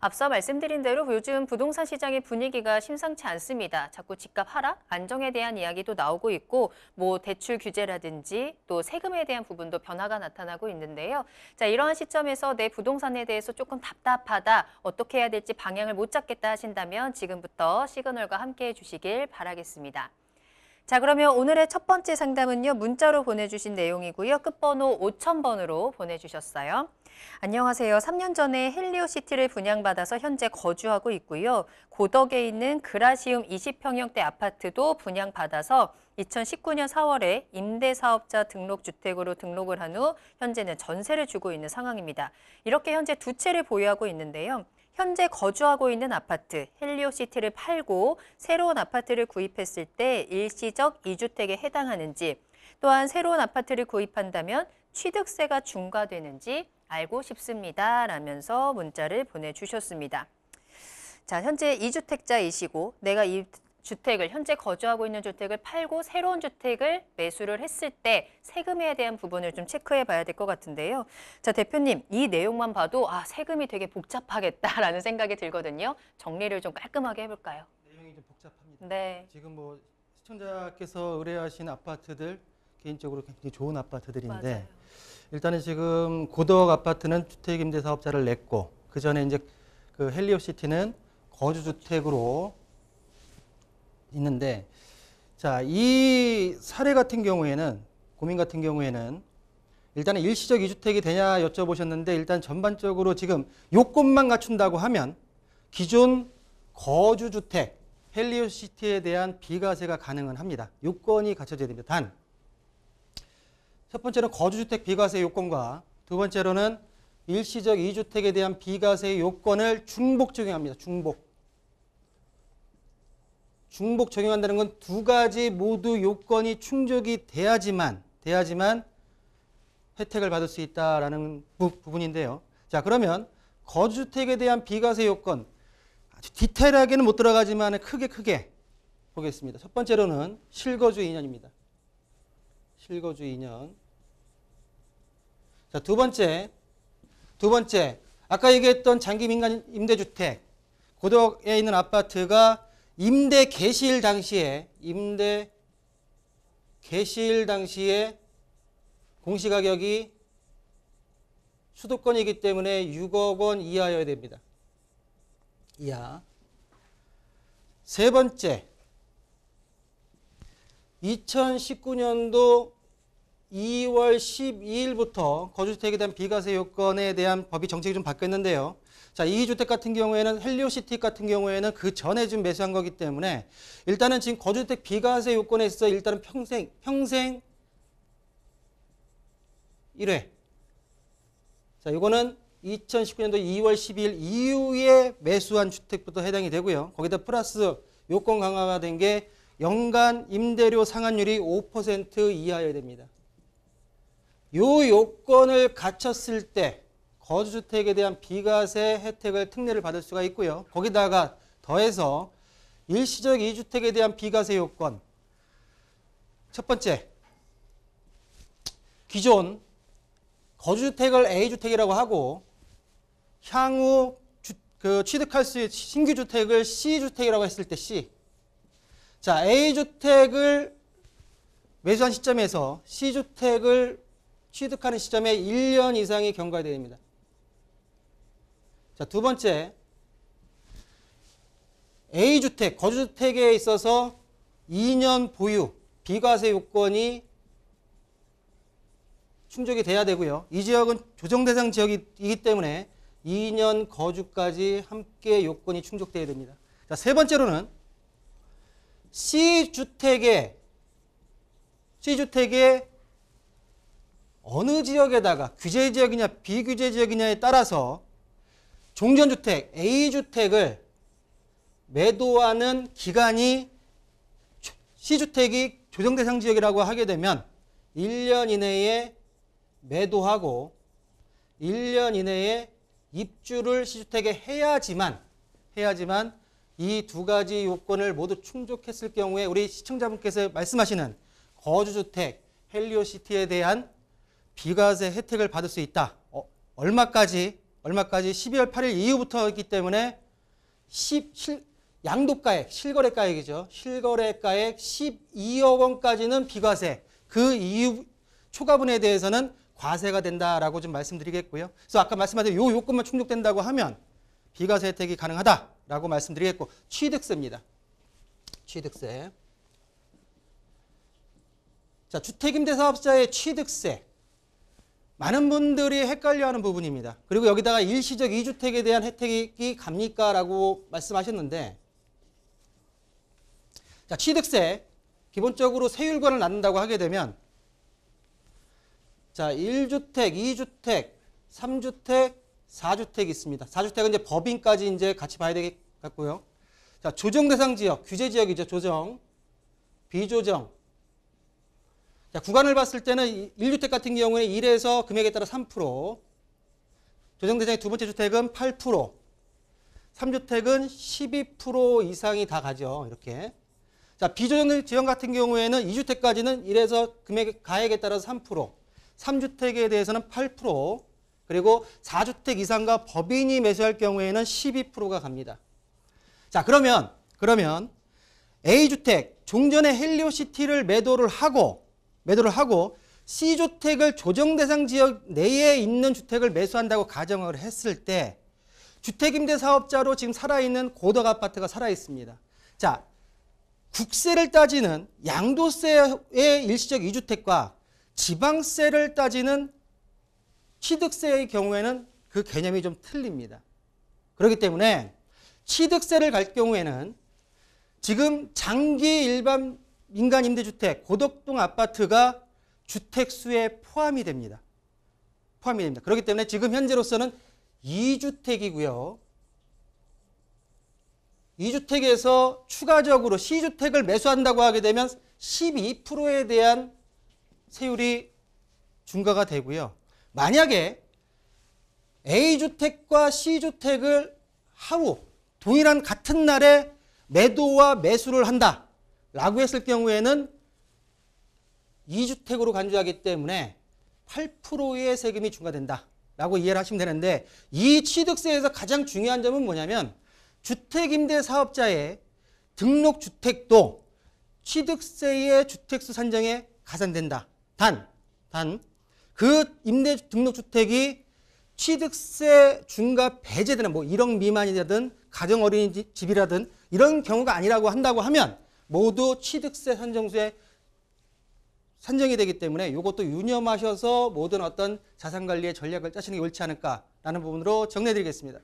앞서 말씀드린 대로 요즘 부동산 시장의 분위기가 심상치 않습니다. 자꾸 집값 하락, 안정에 대한 이야기도 나오고 있고 대출 규제라든지 또 세금에 대한 부분도 변화가 나타나고 있는데요. 자, 이러한 시점에서 내 부동산에 대해서 조금 답답하다, 어떻게 해야 될지 방향을 못 잡겠다 하신다면 지금부터 시그널과 함께 해주시길 바라겠습니다. 자, 그러면 오늘의 첫 번째 상담은요, 문자로 보내주신 내용이고요. 끝번호 5000번으로 보내주셨어요. 안녕하세요. 3년 전에 헬리오시티를 분양받아서 현재 거주하고 있고요. 고덕에 있는 그라시움 20평형대 아파트도 분양받아서 2019년 4월에 임대사업자 등록주택으로 등록을 한 후 현재는 전세를 주고 있는 상황입니다. 이렇게 현재 두 채를 보유하고 있는데요. 현재 거주하고 있는 아파트 헬리오시티를 팔고 새로운 아파트를 구입했을 때 일시적 2주택에 해당하는지, 또한 새로운 아파트를 구입한다면 취득세가 중과되는지 알고 싶습니다. 라면서 문자를 보내주셨습니다. 자, 현재 2주택자이시고 내가 이 주택을, 현재 거주하고 있는 주택을 팔고 새로운 주택을 매수를 했을 때 세금에 대한 부분을 좀 체크해 봐야 될 것 같은데요. 자, 대표님, 이 내용만 봐도 세금이 되게 복잡하겠다라는 생각이 들거든요. 정리를 좀 깔끔하게 해볼까요? 내용이 좀 복잡합니다. 네. 지금 시청자께서 의뢰하신 아파트들 개인적으로 굉장히 좋은 아파트들인데, 맞아요. 일단은 지금 고덕 아파트는 주택임대사업자를 냈고, 그 전에 이제 그 헬리오시티는 거주주택으로 있는데, 자, 이 사례 같은 경우에는, 고민 같은 경우에는 일단은 일시적 2주택이 되냐 여쭤보셨는데, 일단 전반적으로 지금 요건만 갖춘다고 하면 기존 거주주택 헬리오시티에 대한 비과세가 가능은 합니다. 요건이 갖춰져야 됩니다. 단, 첫 번째는 거주주택 비과세 요건과 두 번째로는 일시적 2주택에 대한 비과세 요건을 중복 적용합니다. 중복 적용한다는 건 두 가지 모두 요건이 충족이 돼야지만 혜택을 받을 수 있다라는 부분인데요. 자, 그러면 거주주택에 대한 비과세 요건, 아주 디테일하게는 못 들어가지만 크게 보겠습니다. 첫 번째로는 실거주 2년입니다. 실거주 2년. 자, 두 번째, 아까 얘기했던 장기 민간 임대주택, 고덕에 있는 아파트가 임대 개시일 당시에 공시가격이 수도권이기 때문에 6억 원 이하여야 됩니다. 이하. 세 번째, 2019년도 2월 12일부터 거주주택에 대한 비과세 요건에 대한 법이 정책이 좀 바뀌었는데요. 자, 이 주택 같은 경우에는 헬리오시티 같은 경우에는 그 전에 지금 매수한 거기 때문에 일단은 지금 거주주택 비과세 요건에 있어 일단은 평생 1회. 자, 이거는 2019년도 2월 12일 이후에 매수한 주택부터 해당이 되고요. 거기다 플러스 요건 강화가 된 게 연간 임대료 상한율이 5% 이하여야 됩니다. 요 요건을 갖췄을 때 거주주택에 대한 비과세 혜택을 특례를 받을 수가 있고요. 거기다가 더해서 일시적 2주택에 대한 비과세 요건. 첫 번째, 기존 거주주택을 A주택이라고 하고 향후 취득할 수 있는 신규 주택을 C주택이라고 했을 때 C. 자, A주택을 매수한 시점에서 C주택을 취득하는 시점에 1년 이상이 경과돼야 됩니다. 자, 두 번째, A주택, 거주주택에 있어서 2년 보유, 비과세 요건이 충족이 돼야 되고요. 이 지역은 조정대상 지역이기 때문에 2년 거주까지 함께 요건이 충족돼야 됩니다. 자, 세 번째로는 C주택의 어느 지역에다가 규제 지역이냐 비규제 지역이냐에 따라서 종전주택 A주택을 매도하는 기간이 C주택이 조정대상 지역이라고 하게 되면 1년 이내에 매도하고 1년 이내에 입주를 C주택에 해야지만 이 두 가지 요건을 모두 충족했을 경우에 우리 시청자분께서 말씀하시는 거주주택 헬리오시티에 대한 비과세 혜택을 받을 수 있다. 얼마까지 얼마까지? 12월 8일 이후부터이기 때문에 양도가액, 실거래가액이죠. 실거래가액 12억 원까지는 비과세. 그 이후 초과분에 대해서는 과세가 된다라고 좀 말씀드리겠고요. 그래서 아까 말씀하신 요 요건만 충족된다고 하면 비과세 혜택이 가능하다라고 말씀드리겠고, 취득세입니다. 취득세. 자, 주택임대사업자의 취득세. 많은 분들이 헷갈려하는 부분입니다. 그리고 여기다가 일시적 2주택에 대한 혜택이 갑니까? 라고 말씀하셨는데, 자, 취득세 기본적으로 세율권을 낳는다고 하게 되면, 자, 1주택, 2주택, 3주택, 4주택이 있습니다. 4주택은 이제 법인까지 이제 같이 봐야 되겠고요. 자, 조정 대상 지역, 규제 지역이죠. 조정, 비조정. 자, 구간을 봤을 때는 1주택 같은 경우에 1에서 금액에 따라 3%, 조정 대상의 두 번째 주택은 8%, 3주택은 12% 이상이 다 가죠. 이렇게. 자, 비조정 지역 같은 경우에는 2주택까지는 1에서 금액 가액에 따라서 3%, 3주택에 대해서는 8%, 그리고 4주택 이상과 법인이 매수할 경우에는 12%가 갑니다. 자, 그러면 A주택, 종전에 헬리오시티를 매도를 하고 C주택을 조정 대상 지역 내에 있는 주택을 매수한다고 가정을 했을 때 주택임대사업자로 지금 살아있는 고덕 아파트가 살아있습니다. 자, 국세를 따지는 양도세의 일시적 2주택과 지방세를 따지는 취득세의 경우에는 그 개념이 좀 틀립니다. 그렇기 때문에 취득세를 갈 경우에는 지금 장기 일반 민간 임대주택, 고덕동 아파트가 주택수에 포함이 됩니다. 그렇기 때문에 지금 현재로서는 2주택이고요. 2주택에서 추가적으로 C주택을 매수한다고 하게 되면 12%에 대한 세율이 중과가 되고요. 만약에 A주택과 C주택을 하루 동일한 같은 날에 매도와 매수를 한다라고 했을 경우에는 2주택으로 간주하기 때문에 8%의 세금이 중과된다라고 이해를 하시면 되는데, 이 취득세에서 가장 중요한 점은 뭐냐면 주택임대사업자의 등록주택도 취득세의 주택수 산정에 가산된다. 단 그 임대 등록주택이 취득세 중과 배제되는 1억 미만이라든 가정 어린이집이라든 이런 경우가 아니라고 한다고 하면 모두 취득세 산정수에 산정이 되기 때문에 이것도 유념하셔서 모든 어떤 자산관리의 전략을 짜시는 게 옳지 않을까라는 부분으로 정리해 드리겠습니다.